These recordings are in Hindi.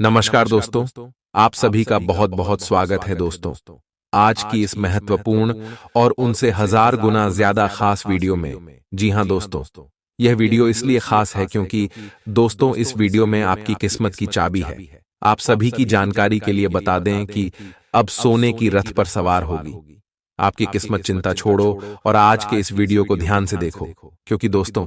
नमस्कार दोस्तों, आप सभी का बहुत बहुत स्वागत है दोस्तों। आज की इस महत्वपूर्ण और उनसे हजार गुना ज्यादा खास वीडियो में। जी हां दोस्तों, यह वीडियो इसलिए खास है क्योंकि दोस्तों इस वीडियो में आपकी किस्मत की चाबी है। आप सभी की जानकारी के लिए बता दें कि अब सोने की रथ पर सवार होगी आपकी किस्मत। चिंता छोड़ो और आज के इस वीडियो को ध्यान से देखो, क्योंकि दोस्तों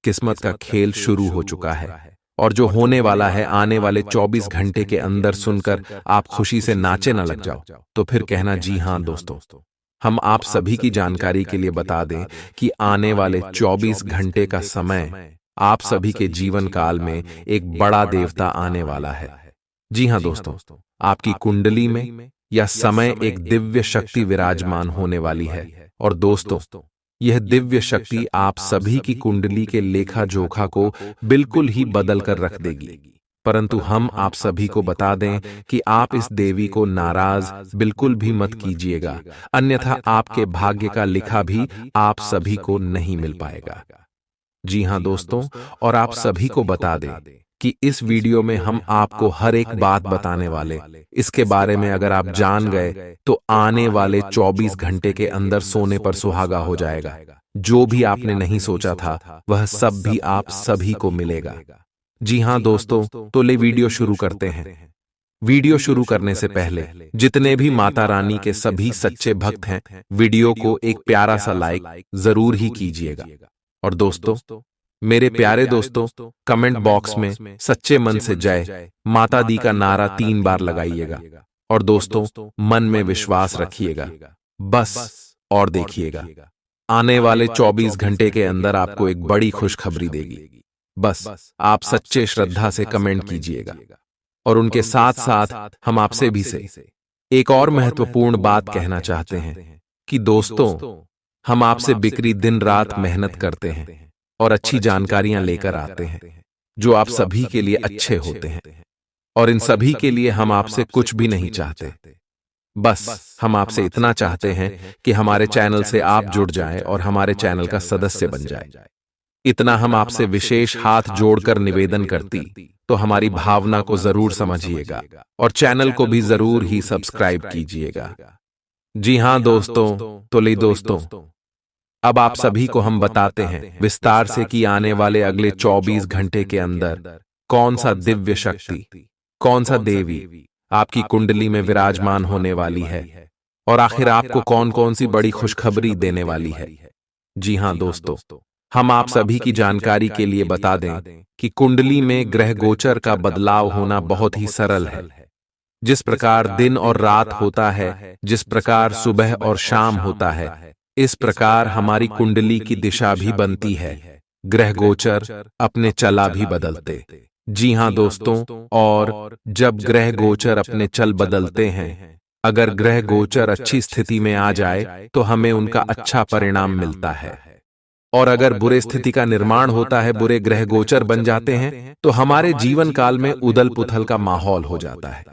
किस्मत का खेल शुरू हो चुका है और जो होने वाला है आने वाले 24 घंटे के अंदर सुनकर आप खुशी से नाचे न लग जाओ तो फिर कहना जी हां दोस्तों। हम आप सभी की जानकारी के लिए बता दें कि आने वाले 24 घंटे का समय आप सभी के जीवन काल में एक बड़ा देवता आने वाला है। जी हां दोस्तों, आपकी कुंडली में या समय एक दिव्य शक्ति विराजमान होने वाली है। और दोस्तों यह दिव्य शक्ति आप सभी की कुंडली के लेखा जोखा को बिल्कुल ही बदल कर रख देगी। परंतु हम आप सभी को बता दें कि आप इस देवी को नाराज बिल्कुल भी मत कीजिएगा, अन्यथा आपके भाग्य का लिखा भी आप सभी को नहीं मिल पाएगा। जी हां दोस्तों, और आप सभी को बता दें कि इस वीडियो में हम आपको हर एक बात बताने वाले। इसके बारे में अगर आप जान गए तो आने वाले 24 घंटे के अंदर सोने पर सुहागा हो जाएगा। जो भी आपने नहीं सोचा था वह सब भी आप सभी को मिलेगा। जी हां दोस्तों, तो ले वीडियो शुरू करते हैं। वीडियो शुरू करने से पहले जितने भी माता रानी के सभी सच्चे भक्त हैं, वीडियो को एक प्यारा सा लाइक जरूर ही कीजिएगा। और दोस्तों मेरे प्यारे दोस्तों, कमेंट बॉक्स में सच्चे मन से जय माता दी का नारा 3 बार लगाइएगा। और दोस्तों मन में विश्वास रखिएगा बस, और देखिएगा आने वाले 24 घंटे के अंदर आपको एक बड़ी खुशखबरी देगी। बस आप सच्चे श्रद्धा से कमेंट कीजिएगा। और उनके साथ साथ हम आपसे भी से एक और महत्वपूर्ण बात कहना चाहते हैं कि दोस्तों हम आपसे बिक्री दिन रात मेहनत करते हैं और अच्छी जानकारियां लेकर आते हैं जो आप सभी के लिए अच्छे होते हैं। और इन सभी के लिए हम आपसे कुछ भी नहीं चाहते, बस हम आपसे इतना चाहते हैं कि हमारे चैनल से आप जुड़ जाएं और हमारे चैनल का सदस्य बन जाएं। इतना हम आपसे विशेष हाथ जोड़कर निवेदन करती तो हमारी भावना को जरूर समझिएगा और चैनल को भी जरूर ही सब्सक्राइब कीजिएगा। जी हां दोस्तों, तो ले दोस्तों अब आप सभी को हम बताते हैं विस्तार से कि आने वाले अगले 24 घंटे के अंदर कौन सा दिव्य शक्ति, कौन सा देवी आपकी कुंडली में विराजमान होने वाली है और आखिर आपको कौन कौन सी बड़ी खुशखबरी देने वाली है। जी हां दोस्तों, हम आप सभी की जानकारी के लिए बता दें कि कुंडली में ग्रह गोचर का बदलाव होना बहुत ही सरल है। जिस प्रकार दिन और रात होता है, जिस प्रकार सुबह और शाम होता है, इस प्रकार हमारी कुंडली की दिशा भी बनती है, ग्रह गोचर अपने चला भी बदलते। जी हां दोस्तों, और जब ग्रह गोचर अपने चल बदलते हैं, अगर ग्रह गोचर अच्छी स्थिति में आ जाए तो हमें उनका अच्छा परिणाम मिलता है। और अगर बुरे स्थिति का निर्माण होता है, बुरे ग्रह गोचर बन जाते हैं, तो हमारे जीवन काल में उदल पुथल का माहौल हो जाता है।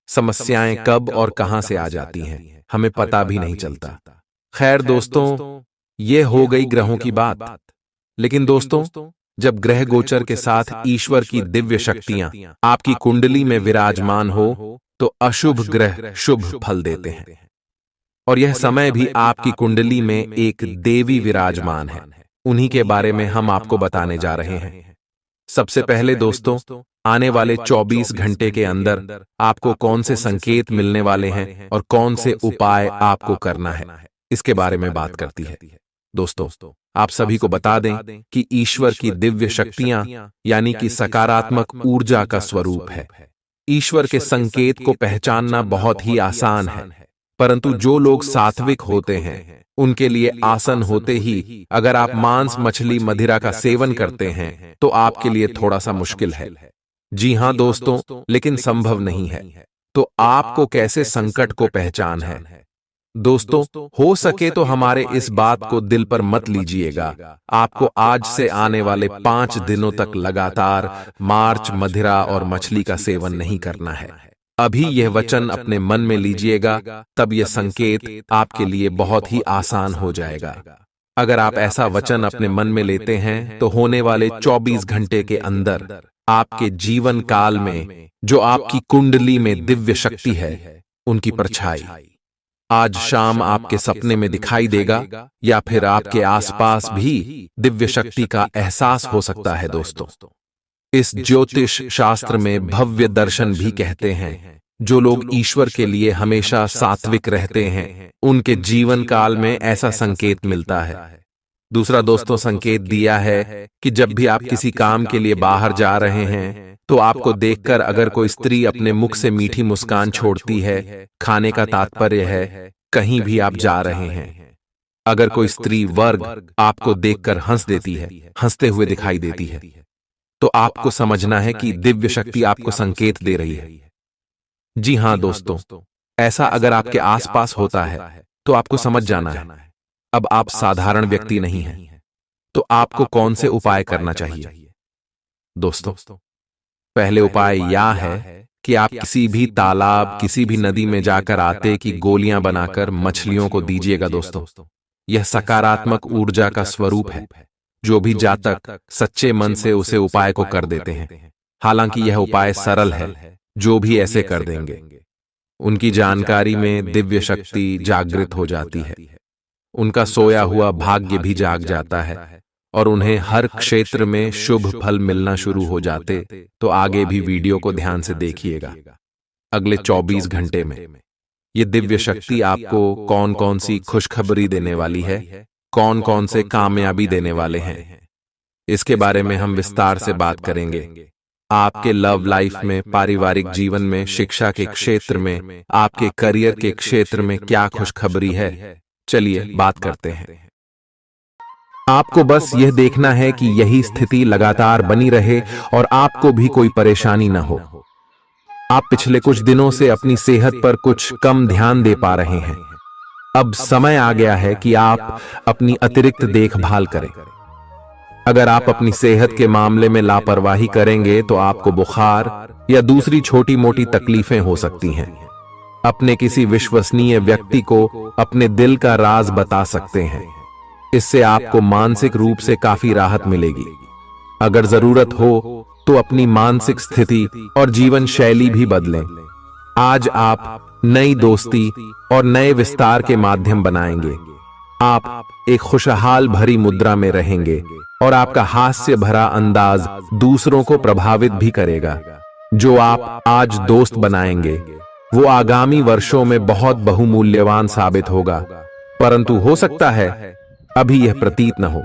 समस्याएं कब और कहां से आ जाती हैं हमें पता भी नहीं चलता। खैर दोस्तों, ये हो गई ग्रहों की बात। लेकिन दोस्तों जब ग्रह गोचर के साथ ईश्वर की दिव्य शक्तियां आपकी कुंडली में विराजमान हो तो अशुभ ग्रह शुभ फल देते हैं। और यह समय भी आपकी कुंडली में एक देवी विराजमान है, उन्हीं के बारे में हम आपको बताने जा रहे हैं। सबसे पहले दोस्तों आने वाले 24 घंटे के अंदर आपको कौन से संकेत मिलने वाले हैं और कौन से उपाय आपको करना है, इसके बारे में बात करती है। दोस्तों आप सभी को बता दें कि ईश्वर की दिव्य शक्तियां यानी कि सकारात्मक ऊर्जा का स्वरूप है। ईश्वर के संकेत को पहचानना बहुत ही आसान है, परंतु जो लोग सात्विक होते हैं उनके लिए आसन होते ही अगर आप मांस मछली मदिरा का सेवन करते हैं तो आपके लिए थोड़ा सा मुश्किल है। जी हां दोस्तों, लेकिन संभव नहीं है। तो आपको कैसे संकट को पहचान है? दोस्तों हो सके तो हमारे इस बात को दिल पर मत लीजिएगा। आपको आज से आने वाले 5 दिनों तक लगातार मांस मदिरा और मछली का सेवन नहीं करना है। अभी यह वचन अपने मन में लीजिएगा, तब यह संकेत आपके लिए बहुत ही आसान हो जाएगा। अगर आप ऐसा वचन अपने मन में लेते हैं तो होने वाले 24 घंटे के अंदर आपके जीवन काल में जो आपकी कुंडली में दिव्य शक्ति है, उनकी परछाई आज शाम आपके सपने में दिखाई देगा या फिर आपके आसपास भी दिव्य शक्ति का एहसास हो सकता है। दोस्तों, इस ज्योतिष शास्त्र में भव्य दर्शन भी कहते हैं। जो लोग ईश्वर के लिए हमेशा सात्विक रहते हैं, उनके जीवन काल में ऐसा संकेत मिलता है। दूसरा दोस्तों, संकेत दिया है कि जब भी आप किसी काम के लिए बाहर जा रहे हैं तो आपको देखकर अगर कोई स्त्री अपने मुख से मीठी मुस्कान छोड़ती है, खाने का तात्पर्य है कहीं भी आप जा रहे हैं। अगर कोई स्त्री वर्ग आपको देखकर हंस देती है, हंसते हुए दिखाई देती है, तो आपको समझना है कि दिव्य शक्ति आपको संकेत दे रही है। जी हां दोस्तों, ऐसा अगर आपके आसपास होता है तो आपको समझ जाना है अब आप साधारण व्यक्ति नहीं हैं। तो आपको कौन से उपाय करना चाहिए? दोस्तों, पहले उपाय यह है कि आप किसी भी तालाब, किसी भी नदी में जाकर आटे की गोलियां बनाकर मछलियों को दीजिएगा। दोस्तों, यह सकारात्मक ऊर्जा का स्वरूप है। जो भी जातक सच्चे मन से उसे उपाय को कर देते हैं, हालांकि यह उपाय सरल है, जो भी ऐसे कर देंगे उनकी जानकारी में दिव्य शक्ति जागृत हो जाती है, उनका सोया हुआ भाग्य भी जाग जाता है और उन्हें हर क्षेत्र में शुभ फल मिलना शुरू हो जाते। तो आगे भी वीडियो को ध्यान से देखिएगा। अगले 24 घंटे में ये दिव्य शक्ति आपको कौन कौन सी खुशखबरी देने वाली है, कौन कौन से कामयाबी देने वाले हैं, इसके बारे में हम विस्तार से बात करेंगे। आपके लव लाइफ में, पारिवारिक जीवन में, शिक्षा के क्षेत्र में, आपके करियर के क्षेत्र में क्या खुशखबरी है, चलिए बात करते हैं। आपको बस यह देखना है कि यही स्थिति लगातार बनी रहे और आपको भी कोई परेशानी न हो। आप पिछले कुछ दिनों से अपनी सेहत पर कुछ कम ध्यान दे पा रहे हैं। अब समय आ गया है कि आप अपनी अतिरिक्त देखभाल करें। अगर आप अपनी सेहत के मामले में लापरवाही करेंगे तो आपको बुखार या दूसरी छोटी मोटी तकलीफें हो सकती हैं। अपने किसी विश्वसनीय व्यक्ति को अपने दिल का राज बता सकते हैं। इससे आपको मानसिक रूप से काफी राहत मिलेगी। अगर जरूरत हो तो अपनी मानसिक स्थिति और जीवन शैली भी बदलें। आज आप नई दोस्ती और नए विस्तार के माध्यम बनाएंगे। आप एक खुशहाल भरी मुद्रा में रहेंगे और आपका हास्य भरा अंदाज दूसरों को प्रभावित भी करेगा। जो आप आज दोस्त बनाएंगे वो आगामी वर्षों में बहुत बहुमूल्यवान साबित होगा, परंतु हो सकता है अभी यह प्रतीत न हो।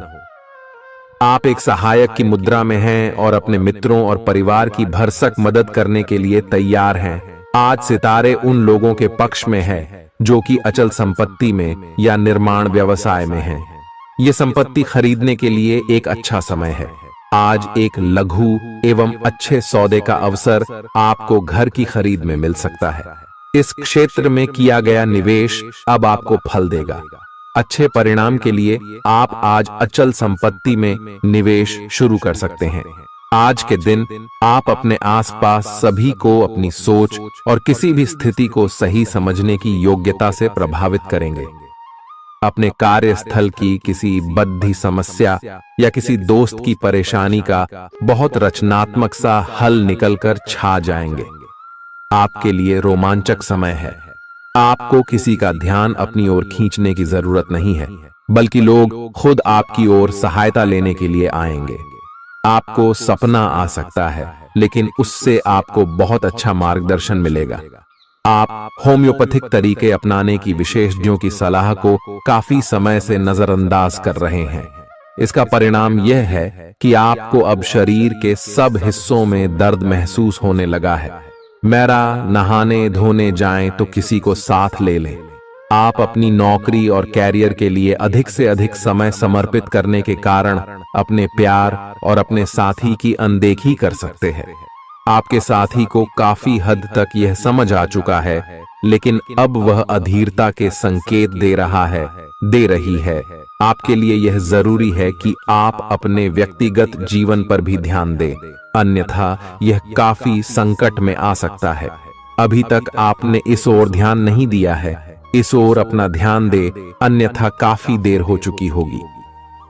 आप एक सहायक की मुद्रा में हैं और अपने मित्रों और परिवार की भरसक मदद करने के लिए तैयार हैं। आज सितारे उन लोगों के पक्ष में है जो कि अचल संपत्ति में या निर्माण व्यवसाय में हैं। ये संपत्ति खरीदने के लिए एक अच्छा समय है। आज एक लघु एवं अच्छे सौदे का अवसर आपको घर की खरीद में मिल सकता है। इस क्षेत्र में किया गया निवेश अब आपको फल देगा। अच्छे परिणाम के लिए आप आज अचल संपत्ति में निवेश शुरू कर सकते हैं। आज के दिन आप अपने आसपास सभी को अपनी सोच और किसी भी स्थिति को सही समझने की योग्यता से प्रभावित करेंगे। अपने कार्यस्थल की किसी बद्धी समस्या या किसी दोस्त की परेशानी का बहुत रचनात्मक सा हल निकलकर छा जाएंगे। आपके लिए रोमांचक समय है। आपको किसी का ध्यान अपनी ओर खींचने की जरूरत नहीं है, बल्कि लोग खुद आपकी ओर सहायता लेने के लिए आएंगे। आपको सपना आ सकता है, लेकिन उससे आपको बहुत अच्छा मार्गदर्शन मिलेगा। आप होम्योपैथिक तरीके अपनाने की विशेषज्ञों की सलाह को काफी समय से नजरअंदाज कर रहे हैं। इसका परिणाम यह है कि आपको अब शरीर के सब हिस्सों में दर्द महसूस होने लगा है। मेरा नहाने धोने जाएं तो किसी को साथ ले लें। आप अपनी नौकरी और कैरियर के लिए अधिक से अधिक समय समर्पित करने के कारण अपने प्यार और अपने साथी की अनदेखी कर सकते हैं। आपके साथी को काफी हद तक यह समझ आ चुका है, लेकिन अब वह अधीरता के संकेत दे रही है। आपके लिए यह जरूरी है कि आप अपने व्यक्तिगत जीवन पर भी ध्यान दें, अन्यथा यह काफी संकट में आ सकता है। अभी तक आपने इस ओर ध्यान नहीं दिया है, इस ओर अपना ध्यान दे, अन्यथा काफी देर हो चुकी होगी।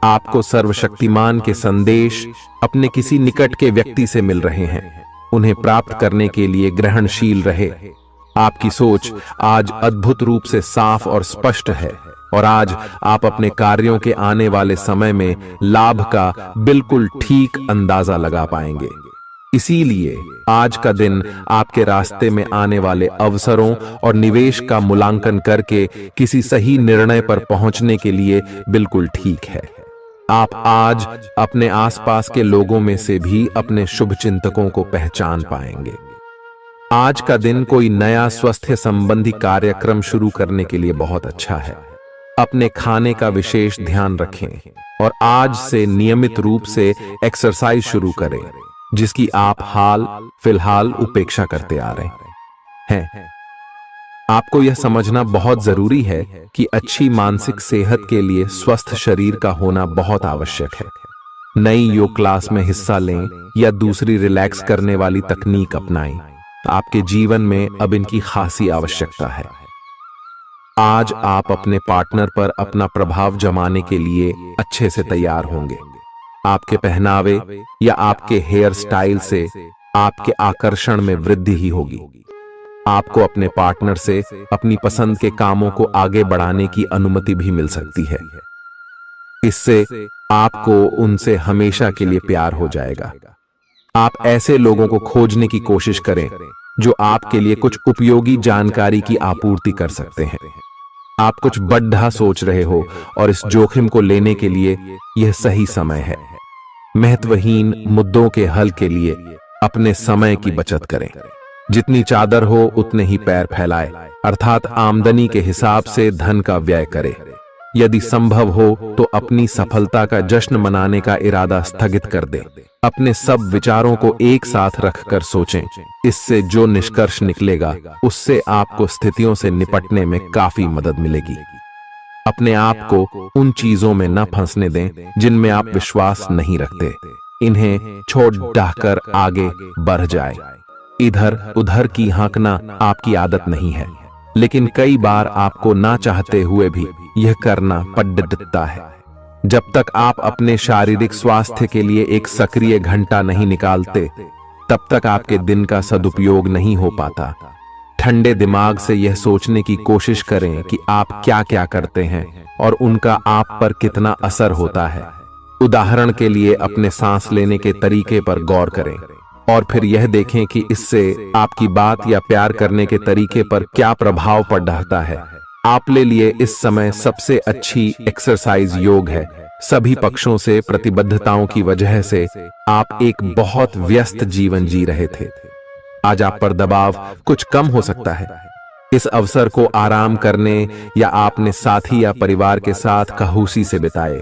आपको सर्वशक्तिमान के संदेश अपने किसी निकट के व्यक्ति से मिल रहे हैं। उन्हें प्राप्त करने के लिए ग्रहणशील रहे। आपकी सोच आज अद्भुत रूप से साफ और स्पष्ट है और आज आप अपने कार्यों के आने वाले समय में लाभ का बिल्कुल ठीक अंदाजा लगा पाएंगे। इसीलिए आज का दिन आपके रास्ते में आने वाले अवसरों और निवेश का मूल्यांकन करके किसी सही निर्णय पर पहुंचने के लिए बिल्कुल ठीक है। आप आज अपने आसपास के लोगों में से भी अपने शुभ चिंतकों को पहचान पाएंगे। आज का दिन कोई नया स्वास्थ्य संबंधी कार्यक्रम शुरू करने के लिए बहुत अच्छा है। अपने खाने का विशेष ध्यान रखें और आज से नियमित रूप से एक्सरसाइज शुरू करें, जिसकी आप फिलहाल उपेक्षा करते आ रहे हैं। आपको यह समझना बहुत जरूरी है कि अच्छी मानसिक सेहत के लिए स्वस्थ शरीर का होना बहुत आवश्यक है। नई योग क्लास में हिस्सा लें या दूसरी रिलैक्स करने वाली तकनीक अपनाएं। आपके जीवन में अब इनकी खासी आवश्यकता है। आज आप अपने पार्टनर पर अपना प्रभाव जमाने के लिए अच्छे से तैयार होंगे। आपके पहनावे या आपके हेयर स्टाइल से आपके आकर्षण में वृद्धि ही होगी। आपको अपने पार्टनर से अपनी पसंद के कामों को आगे बढ़ाने की अनुमति भी मिल सकती है। इससे आपको उनसे हमेशा के लिए प्यार हो जाएगा। आप ऐसे लोगों को खोजने की कोशिश करें जो आपके लिए कुछ उपयोगी जानकारी की आपूर्ति कर सकते हैं। आप कुछ बड़ा सोच रहे हो और इस जोखिम को लेने के लिए यह सही समय है। महत्वहीन मुद्दों के हल के लिए अपने समय की बचत करें। जितनी चादर हो उतने ही पैर फैलाए, अर्थात आमदनी के हिसाब से धन का व्यय करें। यदि संभव हो तो अपनी सफलता का जश्न मनाने का इरादा स्थगित कर दें। अपने सब विचारों को एक साथ रखकर सोचें। इससे जो निष्कर्ष निकलेगा उससे आपको स्थितियों से निपटने में काफी मदद मिलेगी। अपने आप को उन चीजों में न फंसने दें जिनमें आप विश्वास नहीं रखते। इन्हें छोड़ डाहकर आगे बढ़ जाए। इधर उधर की हाँकना आपकी आदत नहीं है, लेकिन कई बार आपको ना चाहते हुए भी यह करना पड़ता है। जब तक आप अपने शारीरिक स्वास्थ्य के लिए एक सक्रिय घंटा नहीं निकालते, तब तक आपके दिन का सदुपयोग नहीं हो पाता। ठंडे दिमाग से यह सोचने की कोशिश करें कि आप क्या क्या करते हैं और उनका आप पर कितना असर होता है। उदाहरण के लिए अपने सांस लेने के तरीके पर गौर करें और फिर यह देखें कि इससे आपकी बात या प्यार करने के तरीके पर क्या प्रभाव पड़ रहा है। आपके लिए इस समय सबसे अच्छी एक्सरसाइज योग है। सभी पक्षों से प्रतिबद्धताओं की वजह से आप एक बहुत व्यस्त जीवन जी रहे थे। आज आप पर दबाव कुछ कम हो सकता है। इस अवसर को आराम करने या अपने साथी या परिवार के साथ खहूसी से बिताए।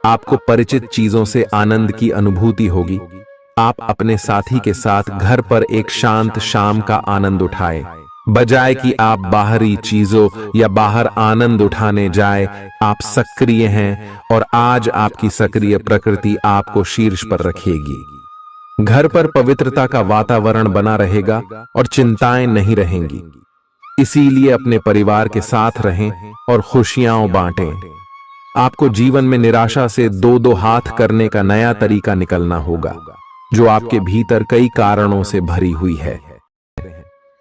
आपको परिचित चीजों से आनंद की अनुभूति होगी। आप अपने साथी के साथ घर पर एक शांत शाम का आनंद उठाएं, बजाय कि आप बाहरी चीजों या बाहर आनंद उठाने जाए। आप सक्रिय हैं और आज आपकी सक्रिय प्रकृति आपको शीर्ष पर रखेगी। घर पर पवित्रता का वातावरण बना रहेगा और चिंताएं नहीं रहेंगी। इसीलिए अपने परिवार के साथ रहें और खुशियां बांटें। आपको जीवन में निराशा से दो हाथ करने का नया तरीका निकलना होगा, जो आपके भीतर कई कारणों से भरी हुई है।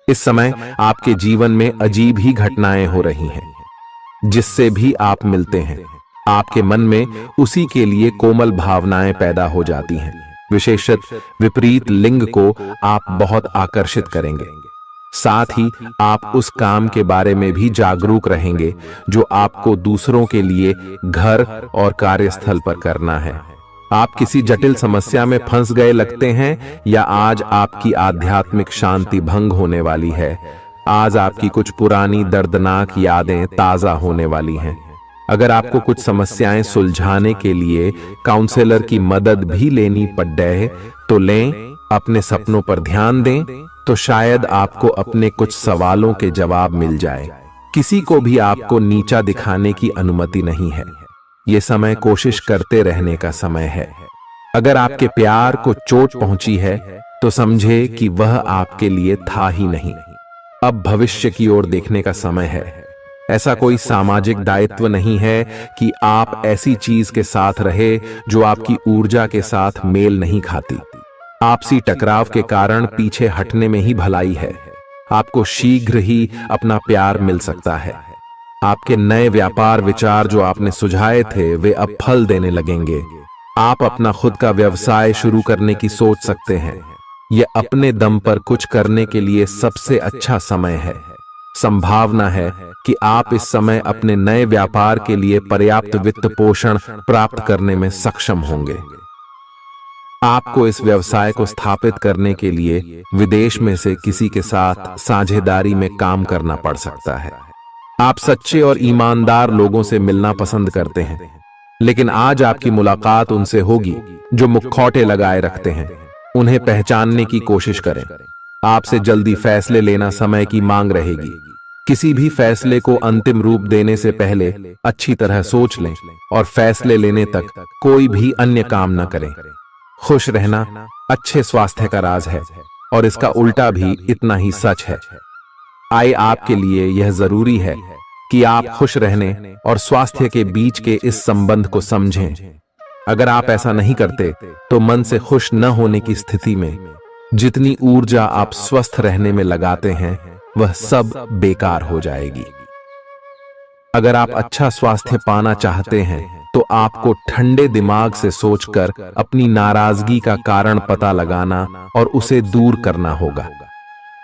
इस समय आपके जीवन में अजीब ही घटनाएं हो रही हैं, जिससे भी आप मिलते हैं आपके मन में उसी के लिए कोमल भावनाएं पैदा हो जाती हैं। विशेषतः विपरीत लिंग को आप बहुत आकर्षित करेंगे। साथ ही आप उस काम के बारे में भी जागरूक रहेंगे जो आपको दूसरों के लिए घर और कार्यस्थल पर करना है। आप किसी जटिल समस्या में फंस गए लगते हैं या आज आपकी आध्यात्मिक शांति भंग होने वाली है। आज आपकी कुछ पुरानी दर्दनाक यादें ताजा होने वाली हैं। अगर आपको कुछ समस्याएं सुलझाने के लिए काउंसलर की मदद भी लेनी पड़े तो लें। अपने सपनों पर ध्यान दें तो शायद आपको अपने कुछ सवालों के जवाब मिल जाए। किसी को भी आपको नीचा दिखाने की अनुमति नहीं है। ये समय कोशिश करते रहने का समय है। अगर आपके प्यार को चोट पहुंची है तो समझे कि वह आपके लिए था ही नहीं। अब भविष्य की ओर देखने का समय है। ऐसा कोई सामाजिक दायित्व नहीं है कि आप ऐसी चीज के साथ रहे जो आपकी ऊर्जा के साथ मेल नहीं खाती। आपसी टकराव के कारण पीछे हटने में ही भलाई है। आपको शीघ्र ही अपना प्यार मिल सकता है। आपके नए व्यापार विचार जो आपने सुझाए थे वे अब फल देने लगेंगे। आप अपना खुद का व्यवसाय शुरू करने की सोच सकते हैं। यह अपने दम पर कुछ करने के लिए सबसे अच्छा समय है। संभावना है कि आप इस समय अपने नए व्यापार के लिए पर्याप्त वित्त पोषण प्राप्त करने में सक्षम होंगे। आपको इस व्यवसाय को स्थापित करने के लिए विदेश में से किसी के साथ साझेदारी में काम करना पड़ सकता है। आप सच्चे और ईमानदार लोगों से मिलना पसंद करते हैं, लेकिन आज आपकी मुलाकात उनसे होगी जो मुखौटे लगाए रखते हैं। उन्हें पहचानने की कोशिश करें। आपसे जल्दी फैसले लेना समय की मांग रहेगी। किसी भी फैसले को अंतिम रूप देने से पहले अच्छी तरह सोच लें और फैसले लेने तक कोई भी अन्य काम न करें। खुश रहना अच्छे स्वास्थ्य का राज है और इसका उल्टा भी इतना ही सच है। आए आपके लिए यह जरूरी है कि आप खुश रहने और स्वास्थ्य के बीच के इस संबंध को समझें। अगर आप ऐसा नहीं करते तो मन से खुश न होने की स्थिति में जितनी ऊर्जा आप स्वस्थ रहने में लगाते हैं वह सब बेकार हो जाएगी। अगर आप अच्छा स्वास्थ्य पाना चाहते हैं तो आपको ठंडे दिमाग से सोचकर अपनी नाराजगी का कारण पता लगाना और उसे दूर करना होगा।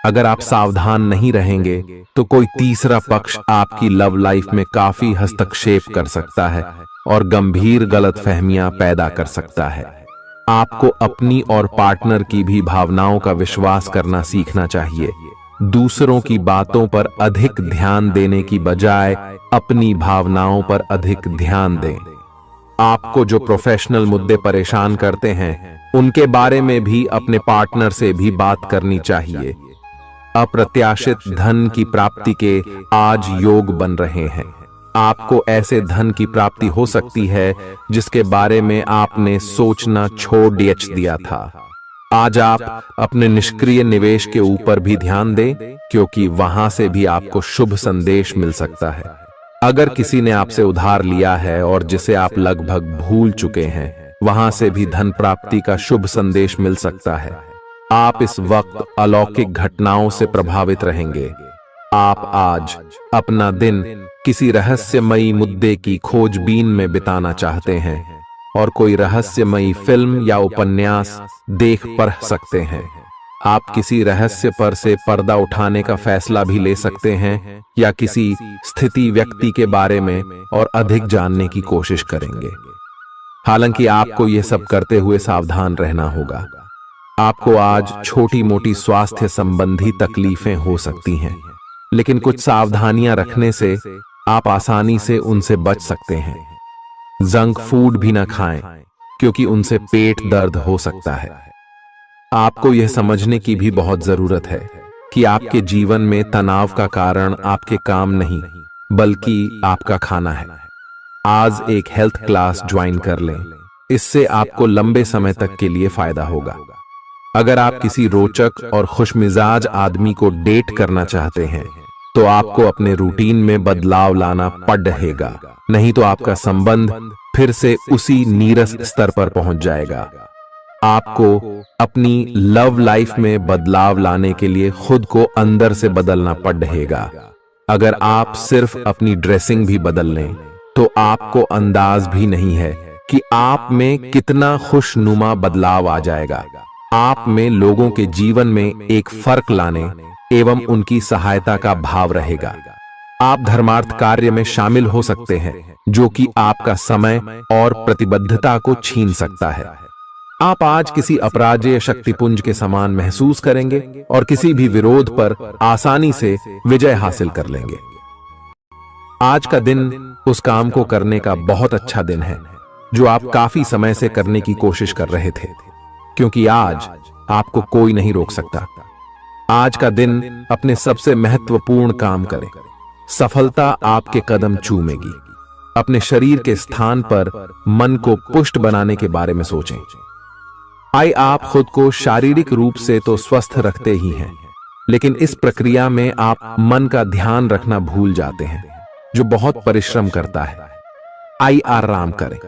अगर आप सावधान नहीं रहेंगे तो कोई तीसरा पक्ष आपकी लव लाइफ में काफी हस्तक्षेप कर सकता है और गंभीर गलतफहमियां पैदा कर सकता है। आपको अपनी और पार्टनर की भी भावनाओं का विश्वास करना सीखना चाहिए। दूसरों की बातों पर अधिक ध्यान देने की बजाय अपनी भावनाओं पर अधिक ध्यान दें। आपको जो प्रोफेशनल मुद्दे परेशान करते हैं उनके बारे में भी अपने पार्टनर से भी बात करनी चाहिए। अप्रत्याशित धन की प्राप्ति के आज योग बन रहे हैं। आपको ऐसे धन की प्राप्ति हो सकती है जिसके बारे में आपने सोचना छोड़ दिया था। आज आप अपने निष्क्रिय निवेश के ऊपर भी ध्यान दें, क्योंकि वहां से भी आपको शुभ संदेश मिल सकता है। अगर किसी ने आपसे उधार लिया है और जिसे आप लगभग भूल चुके हैं, वहां से भी धन प्राप्ति का शुभ संदेश मिल सकता है। आप इस वक्त अलौकिक घटनाओं से प्रभावित रहेंगे। आप आज अपना दिन किसी रहस्यमयी मुद्दे की खोजबीन में बिताना चाहते हैं और कोई रहस्यमयी फिल्म या उपन्यास देख पढ़ सकते हैं। आप किसी रहस्य पर से पर्दा उठाने का फैसला भी ले सकते हैं या किसी स्थिति व्यक्ति के बारे में और अधिक जानने की कोशिश करेंगे। हालांकि आपको यह सब करते हुए सावधान रहना होगा। आपको आज छोटी मोटी स्वास्थ्य संबंधी तकलीफें हो सकती हैं, लेकिन कुछ सावधानियां रखने से आप आसानी से उनसे बच सकते हैं। जंक फूड भी न खाएं, क्योंकि उनसे पेट दर्द हो सकता है। आपको यह समझने की भी बहुत जरूरत है कि आपके जीवन में तनाव का कारण आपके काम नहीं, बल्कि आपका खाना है। आज एक हेल्थ क्लास ज्वाइन कर लें, इससे आपको लंबे समय तक के लिए फायदा होगा। अगर आप किसी रोचक और खुशमिजाज आदमी को डेट करना चाहते हैं तो आपको अपने रूटीन में बदलाव लाना पड़ेगा, नहीं तो आपका संबंध फिर से उसी नीरस स्तर पर पहुंच जाएगा। आपको अपनी लव लाइफ में बदलाव लाने के लिए खुद को अंदर से बदलना पड़ेगा। अगर आप सिर्फ अपनी ड्रेसिंग भी बदल लें तो आपको अंदाज भी नहीं है कि आप में कितना खुशनुमा बदलाव आ जाएगा। आप में लोगों के जीवन में एक फर्क लाने एवं उनकी सहायता का भाव रहेगा। आप धर्मार्थ कार्य में शामिल हो सकते हैं, जो कि आपका समय और प्रतिबद्धता को छीन सकता है। आप आज किसी अपराजेय शक्तिपुंज के समान महसूस करेंगे और किसी भी विरोध पर आसानी से विजय हासिल कर लेंगे। आज का दिन उस काम को करने का बहुत अच्छा दिन है जो आप काफी समय से करने की कोशिश कर रहे थे, क्योंकि आज आपको कोई नहीं रोक सकता। आज का दिन अपने सबसे महत्वपूर्ण काम करें। सफलता आपके कदम चूमेगी। अपने शरीर के स्थान पर मन को पुष्ट बनाने के बारे में सोचें। आइए आप खुद को शारीरिक रूप से तो स्वस्थ रखते ही हैं, लेकिन इस प्रक्रिया में आप मन का ध्यान रखना भूल जाते हैं। जो बहुत परिश्रम करता है। आइए आराम करें।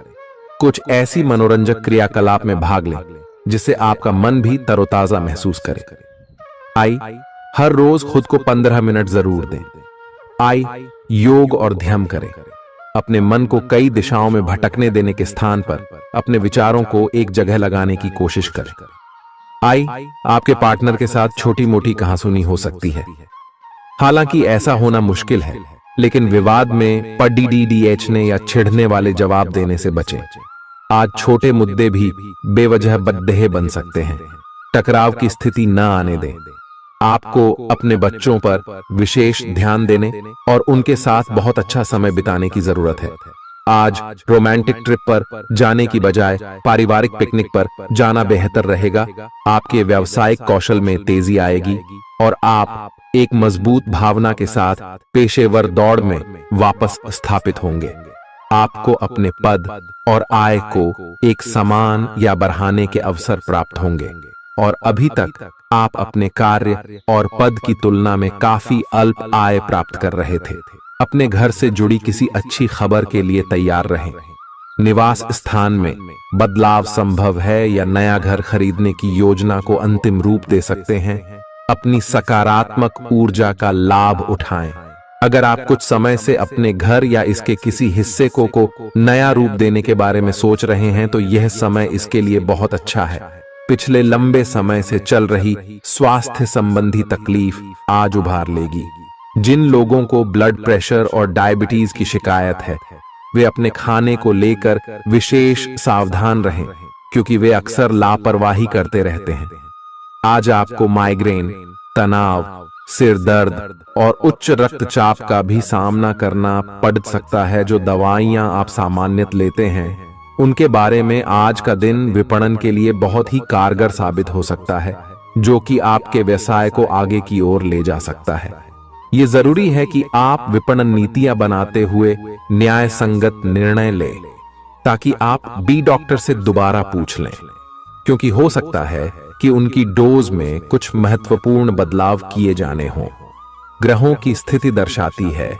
कुछ ऐसी मनोरंजक क्रियाकलाप में भाग लें जिससे आपका मन भी तरोताजा महसूस करे। आइए हर रोज खुद को 15 मिनट जरूर दें। आइए योग और ध्यान करें। अपने मन को कई दिशाओं में भटकने देने के स्थान पर अपने विचारों को एक जगह लगाने की कोशिश करें। आइए आपके पार्टनर के साथ छोटी मोटी कहासुनी हो सकती है। हालांकि ऐसा होना मुश्किल है, लेकिन विवाद में पढ़ने या छिड़ने वाले जवाब देने से बचें। आज छोटे मुद्दे भी बेवजह बद्देह बन सकते हैं। टकराव की स्थिति न आने दें। आपको अपने बच्चों पर विशेष ध्यान देने और उनके साथ बहुत अच्छा समय बिताने की जरूरत है। आज रोमांटिक ट्रिप पर जाने की बजाय पारिवारिक पिकनिक पर जाना बेहतर रहेगा। आपके व्यावसायिक कौशल में तेजी आएगी और आप एक मजबूत भावना के साथ पेशेवर दौड़ में वापस स्थापित होंगे। आपको अपने पद और आय को एक समान या बढ़ाने के अवसर प्राप्त होंगे और अभी तक आप अपने कार्य और पद की तुलना में काफी अल्प आय प्राप्त कर रहे थे। अपने घर से जुड़ी किसी अच्छी खबर के लिए तैयार रहें। निवास स्थान में बदलाव संभव है या नया घर खरीदने की योजना को अंतिम रूप दे सकते हैं। अपनी सकारात्मक ऊर्जा का लाभ उठाएं। अगर आप कुछ समय से अपने घर या इसके किसी हिस्से को नया रूप देने के बारे में सोच रहे हैं तो यह समय इसके लिए बहुत अच्छा है। पिछले लंबे समय से चल रही स्वास्थ्य संबंधी तकलीफ आज उभार लेगी। जिन लोगों को ब्लड प्रेशर और डायबिटीज की शिकायत है, वे अपने खाने को लेकर विशेष सावधान रहें, क्योंकि वे अक्सर लापरवाही करते रहते हैं। आज आपको माइग्रेन, तनाव, सिर दर्द और उच्च रक्तचाप का भी सामना करना पड़ सकता है। जो दवाइयां आप सामान्यतः लेते हैं, उनके बारे में आज का दिन विपणन के लिए बहुत ही कारगर साबित हो सकता है, जो कि आपके व्यवसाय को आगे की ओर ले जा सकता है। ये जरूरी है कि आप विपणन नीतियां बनाते हुए न्याय संगत निर्णय लें, ताकि आप बी डॉक्टर से दोबारा पूछ लें, क्योंकि हो सकता है कि उनकी डोज में कुछ महत्वपूर्ण बदलाव किए जाने हों। ग्रहों की स्थिति दर्शाती है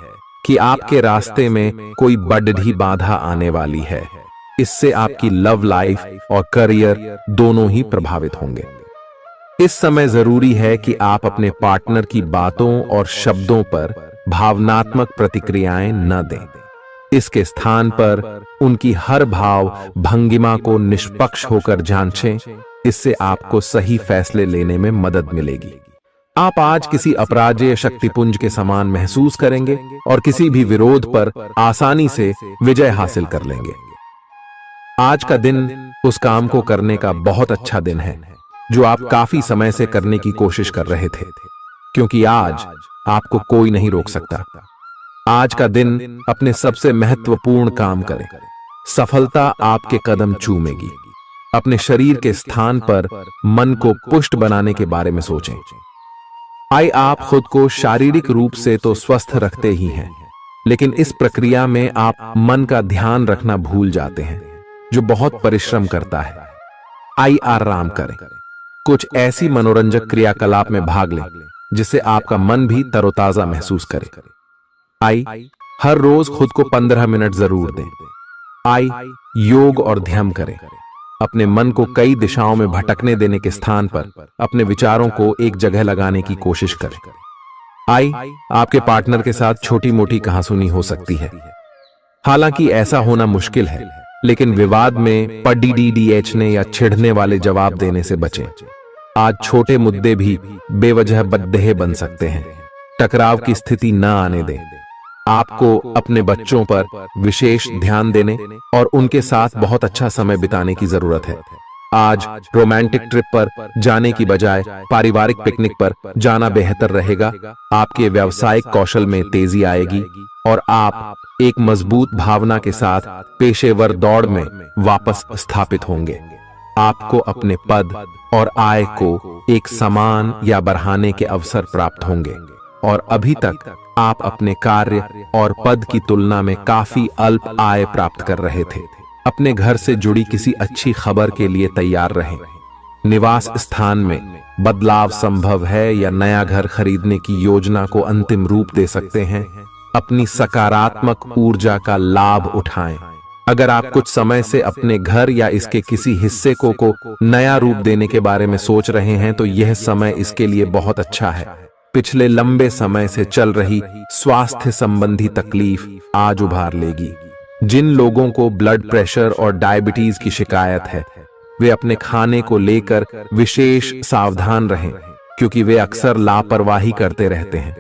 कि आपके रास्ते में कोई बड़ी बाधा आने वाली है। इससे आपकी लव लाइफ और करियर दोनों ही प्रभावित होंगे। इस समय जरूरी है कि आप अपने पार्टनर की बातों और शब्दों पर भावनात्मक प्रतिक्रियाएं न दें। इसके स्थान पर उनकी हर भाव भंगिमा को निष्पक्ष होकर जांचें। इससे आपको सही फैसले लेने में मदद मिलेगी। आप आज किसी अपराजेय शक्तिपुंज के समान महसूस करेंगे और किसी भी विरोध पर आसानी से विजय हासिल कर लेंगे। आज का दिन उस काम को करने का बहुत अच्छा दिन है जो आप काफी समय से करने की कोशिश कर रहे थे, क्योंकि आज आपको कोई नहीं रोक सकता। आज का दिन अपने सबसे महत्वपूर्ण काम करें। सफलता आपके कदम चूमेगी। अपने शरीर के स्थान पर मन को पुष्ट बनाने के बारे में सोचें। आइए आप खुद को शारीरिक रूप से तो स्वस्थ रखते ही हैं, लेकिन इस प्रक्रिया में आप मन का ध्यान रखना भूल जाते हैं, जो बहुत परिश्रम करता है। आइए आराम करें। कुछ ऐसी मनोरंजक क्रियाकलाप में भाग लें जिससे आपका मन भी तरोताजा महसूस करे। आइए हर रोज खुद को 15 मिनट जरूर दें। आइए योग और ध्यान करें। अपने मन को कई दिशाओं में भटकने देने के स्थान पर अपने विचारों को एक जगह लगाने की कोशिश करें। आइए आपके पार्टनर के साथ छोटी मोटी कहासुनी हो सकती है। हालांकि ऐसा होना मुश्किल है, लेकिन विवाद में पढ़ने या छिड़ने वाले जवाब देने से बचें। आज छोटे मुद्दे भी बेवजह बद्देह बन सकते हैं। टकराव की स्थिति न आने दें। आपको अपने बच्चों पर विशेष ध्यान देने और उनके साथ बहुत अच्छा समय बिताने की जरूरत है। आज रोमांटिक ट्रिप पर जाने की बजाय पारिवारिक पिकनिक पर जाना बेहतर रहेगा। आपके व्यावसायिक कौशल में तेजी आएगी और आप एक मजबूत भावना के साथ पेशेवर दौड़ में वापस स्थापित होंगे। आपको अपने पद और आय को एक समान या बढ़ाने के अवसर प्राप्त होंगे और अभी तक आप अपने कार्य और पद की तुलना में काफी अल्प आय प्राप्त कर रहे थे। अपने घर से जुड़ी किसी अच्छी खबर के लिए तैयार रहें। निवास स्थान में बदलाव संभव है या नया घर खरीदने की योजना को अंतिम रूप दे सकते हैं। अपनी सकारात्मक ऊर्जा का लाभ उठाएं। अगर आप कुछ समय से अपने घर या इसके किसी हिस्से को नया रूप देने के बारे में सोच रहे हैं तो यह समय इसके लिए बहुत अच्छा है। पिछले लंबे समय से चल रही स्वास्थ्य संबंधी तकलीफ आज उभार लेगी। जिन लोगों को ब्लड प्रेशर और डायबिटीज की शिकायत है वे अपने खाने को लेकर विशेष सावधान रहें, क्योंकि वे अक्सर लापरवाही करते रहते हैं।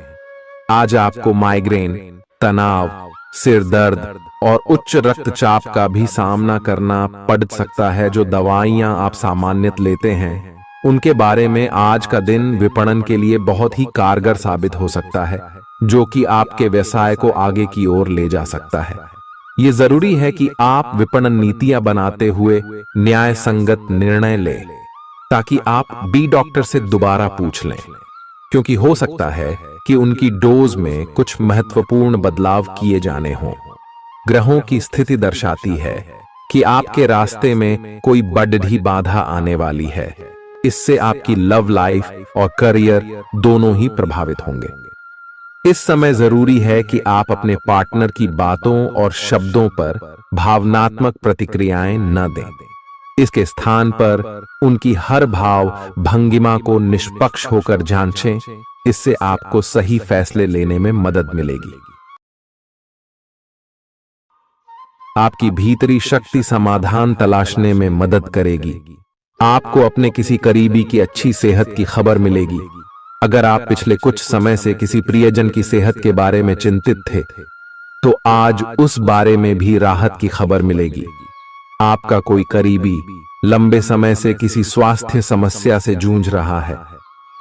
आज आपको माइग्रेन, तनाव, सिर दर्द और उच्च रक्तचाप का भी सामना करना पड़ सकता है। जो दवाइयां आप सामान्यतः लेते हैं उनके बारे में आज का दिन विपणन के लिए बहुत ही कारगर साबित हो सकता है, जो कि आपके व्यवसाय को आगे की ओर ले जा सकता है। ये जरूरी है कि आप विपणन नीतियां बनाते हुए न्याय संगत निर्णय लें, ताकि आप बी डॉक्टर से दोबारा पूछ लें, क्योंकि हो सकता है कि उनकी डोज में कुछ महत्वपूर्ण बदलाव किए जाने हों। ग्रहों की स्थिति दर्शाती है कि आपके रास्ते में कोई बड़ी बाधा आने वाली है। इससे आपकी लव लाइफ और करियर दोनों ही प्रभावित होंगे। इस समय जरूरी है कि आप अपने पार्टनर की बातों और शब्दों पर भावनात्मक प्रतिक्रियाएं न दें। इसके स्थान पर उनकी हर भाव भंगिमा को निष्पक्ष होकर जांचें। इससे आपको सही फैसले लेने में मदद मिलेगी। आपकी भीतरी शक्ति समाधान तलाशने में मदद करेगी। आपको अपने किसी करीबी की अच्छी सेहत की खबर मिलेगी। अगर आप पिछले कुछ समय से किसी प्रियजन की सेहत के बारे में चिंतित थे तो आज उस बारे में भी राहत की खबर मिलेगी। आपका कोई करीबी लंबे समय से किसी स्वास्थ्य समस्या से जूझ रहा है,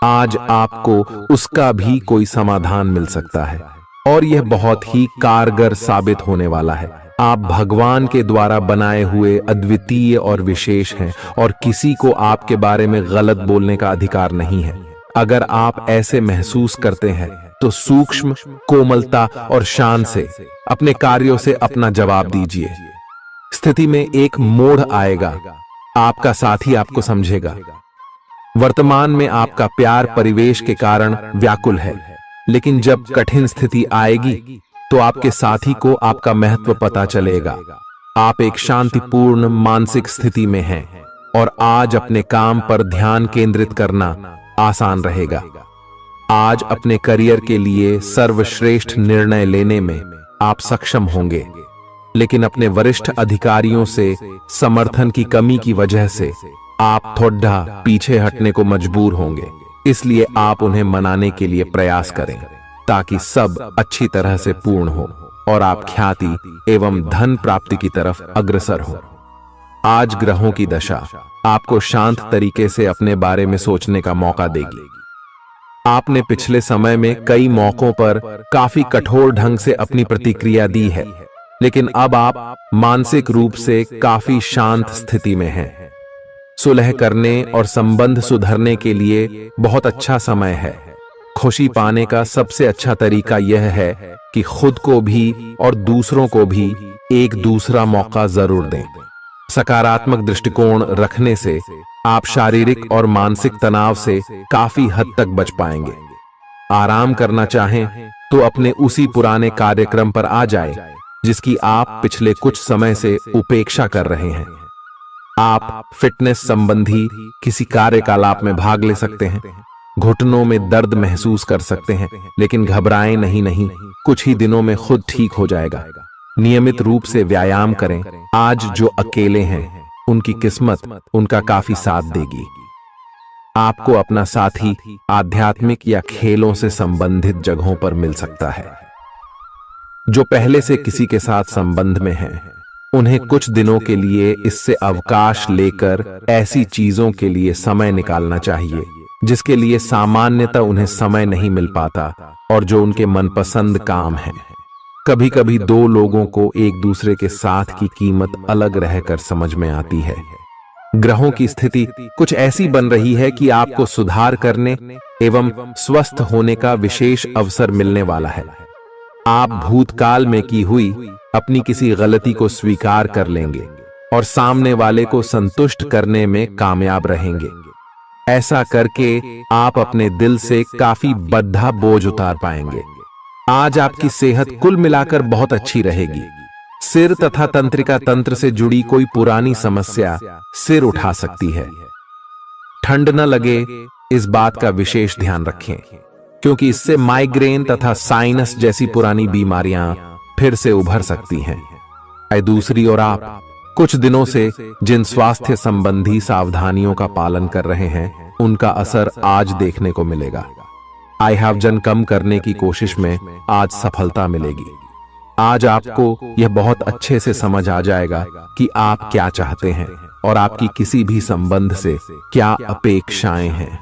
आज आपको उसका भी कोई समाधान मिल सकता है और यह बहुत ही कारगर साबित होने वाला है। आप भगवान के द्वारा बनाए हुए अद्वितीय और विशेष हैं और किसी को आपके बारे में गलत बोलने का अधिकार नहीं है। अगर आप ऐसे महसूस करते हैं तो सूक्ष्म, कोमलता और शान से अपने कार्यों से अपना जवाब दीजिए। स्थिति में एक मोड़ आएगा, आपका साथी आपको समझेगा। वर्तमान में आपका प्यार परिवेश के कारण व्याकुल है, लेकिन जब कठिन स्थिति आएगी तो आपके साथी को आपका महत्व पता चलेगा। आप एक शांतिपूर्ण मानसिक स्थिति में हैं और आज अपने काम पर ध्यान केंद्रित करना आसान रहेगा। आज अपने करियर के लिए सर्वश्रेष्ठ निर्णय लेने में आप सक्षम होंगे, लेकिन अपने वरिष्ठ अधिकारियों से समर्थन की कमी की वजह से आप थोड़ा पीछे हटने को मजबूर होंगे। इसलिए आप उन्हें मनाने के लिए प्रयास करें ताकि सब अच्छी तरह से पूर्ण हो और आप ख्याति एवं धन प्राप्ति की तरफ अग्रसर हो। आज ग्रहों की दशा आपको शांत तरीके से अपने बारे में सोचने का मौका देगी। आपने पिछले समय में कई मौकों पर काफी कठोर ढंग से अपनी प्रतिक्रिया दी है, लेकिन अब आप मानसिक रूप से काफी शांत स्थिति में हैं। सुलह करने और संबंध सुधरने के लिए बहुत अच्छा समय है। खुशी पाने का सबसे अच्छा तरीका यह है कि खुद को भी और दूसरों को भी एक दूसरा मौका जरूर दें। सकारात्मक दृष्टिकोण रखने से आप शारीरिक और मानसिक तनाव से काफी हद तक बच पाएंगे। आराम करना चाहें तो अपने उसी पुराने कार्यक्रम पर आ जाएं, जिसकी आप पिछले कुछ समय से उपेक्षा कर रहे हैं। आप फिटनेस संबंधी किसी कार्यकलाप में भाग ले सकते हैं। घुटनों में दर्द महसूस कर सकते हैं, लेकिन घबराएं नहीं, कुछ ही दिनों में खुद ठीक हो जाएगा। नियमित रूप से व्यायाम करें। आज जो अकेले हैं उनकी किस्मत उनका काफी साथ देगी। आपको अपना साथी आध्यात्मिक या खेलों से संबंधित जगहों पर मिल सकता है। जो पहले से किसी के साथ संबंध में हैं, उन्हें कुछ दिनों के लिए इससे अवकाश लेकर ऐसी चीजों के लिए समय निकालना चाहिए जिसके लिए सामान्यतः उन्हें समय नहीं मिल पाता और जो उनके मनपसंद काम है। कभी कभी दो लोगों को एक दूसरे के साथ की कीमत अलग रहकर समझ में आती है। ग्रहों की स्थिति कुछ ऐसी बन रही है कि आपको सुधार करने एवं स्वस्थ होने का विशेष अवसर मिलने वाला है। आप भूतकाल में की हुई अपनी किसी गलती को स्वीकार कर लेंगे और सामने वाले को संतुष्ट करने में कामयाब रहेंगे। ऐसा करके आप अपने दिल से काफी बद्धा बोझ उतार पाएंगे। आज आपकी सेहत कुल मिलाकर बहुत अच्छी रहेगी। सिर तथा तंत्रिका तंत्र से जुड़ी कोई पुरानी समस्या सिर उठा सकती है। ठंड न लगे, इस बात का विशेष ध्यान रखें, क्योंकि इससे माइग्रेन तथा साइनस जैसी पुरानी बीमारियां फिर से उभर सकती हैं। दूसरी ओर आप कुछ दिनों से जिन स्वास्थ्य संबंधी सावधानियों का पालन कर रहे हैं, उनका असर आज देखने को मिलेगा। आई वजन कम करने की कोशिश में आज सफलता मिलेगी। आज आपको यह बहुत अच्छे से समझ आ जाएगा कि आप क्या चाहते हैं और आपकी किसी भी संबंध से क्या अपेक्षाएं हैं।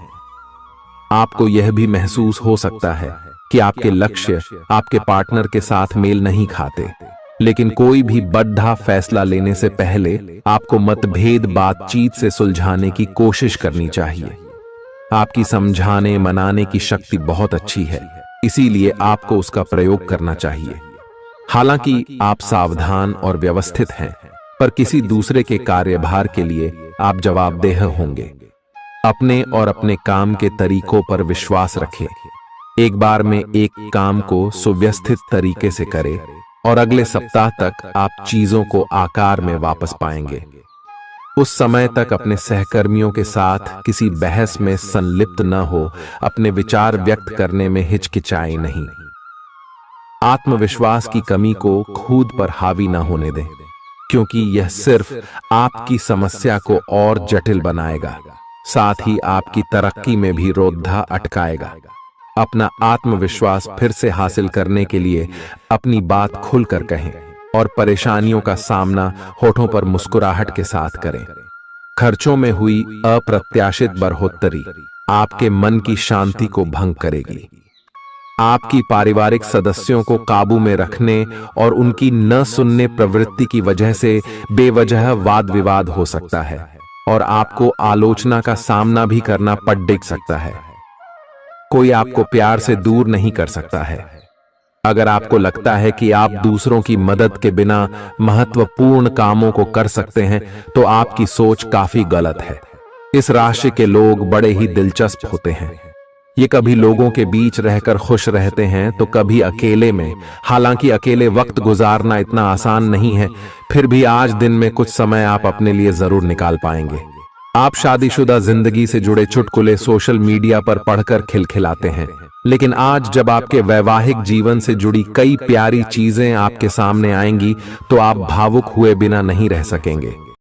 आपको यह भी महसूस हो सकता है कि आपके लक्ष्य आपके पार्टनर के साथ मेल नहीं खाते, लेकिन कोई भी बड़ा फैसला लेने से पहले आपको मतभेद बातचीत से सुलझाने की कोशिश करनी चाहिए। आपकी समझाने मनाने की शक्ति बहुत अच्छी है, इसीलिए आपको उसका प्रयोग करना चाहिए। हालांकि आप सावधान और व्यवस्थित हैं, पर किसी दूसरे के कार्यभार के लिए आप जवाबदेह होंगे। अपने और अपने काम के तरीकों पर विश्वास रखें। एक बार में एक काम को सुव्यवस्थित तरीके से करें और अगले सप्ताह तक आप चीजों को आकार में वापस पाएंगे। उस समय तक अपने सहकर्मियों के साथ किसी बहस में संलिप्त न हो, अपने विचार व्यक्त करने में हिचकिचाएं नहीं। आत्मविश्वास की कमी को खुद पर हावी न होने दें, क्योंकि यह सिर्फ आपकी समस्या को और जटिल बनाएगा, साथ ही आपकी तरक्की में भी रोधा अटकाएगा। अपना आत्मविश्वास फिर से हासिल करने के लिए अपनी बात खुलकर कहें और परेशानियों का सामना होठों पर मुस्कुराहट के साथ करें। खर्चों में हुई अप्रत्याशित बढ़ोतरी आपके मन की शांति को भंग करेगी। आपकी पारिवारिक सदस्यों को काबू में रखने और उनकी न सुनने प्रवृत्ति की वजह से बेवजह वाद विवाद हो सकता है और आपको आलोचना का सामना भी करना पड़ सकता है। कोई आपको प्यार से दूर नहीं कर सकता है। अगर आपको लगता है कि आप दूसरों की मदद के बिना महत्वपूर्ण कामों को कर सकते हैं, तो आपकी सोच काफी गलत है। इस राशि के लोग बड़े ही दिलचस्प होते हैं। ये कभी लोगों के बीच रहकर खुश रहते हैं तो कभी अकेले में। हालांकि अकेले वक्त गुजारना इतना आसान नहीं है, फिर भी आज दिन में कुछ समय आप अपने लिए जरूर निकाल पाएंगे। आप शादीशुदा जिंदगी से जुड़े चुटकुले सोशल मीडिया पर पढ़कर खिलखिलाते हैं, लेकिन आज जब आपके वैवाहिक जीवन से जुड़ी कई प्यारी चीजें आपके सामने आएंगी, तो आप भावुक हुए बिना नहीं रह सकेंगे।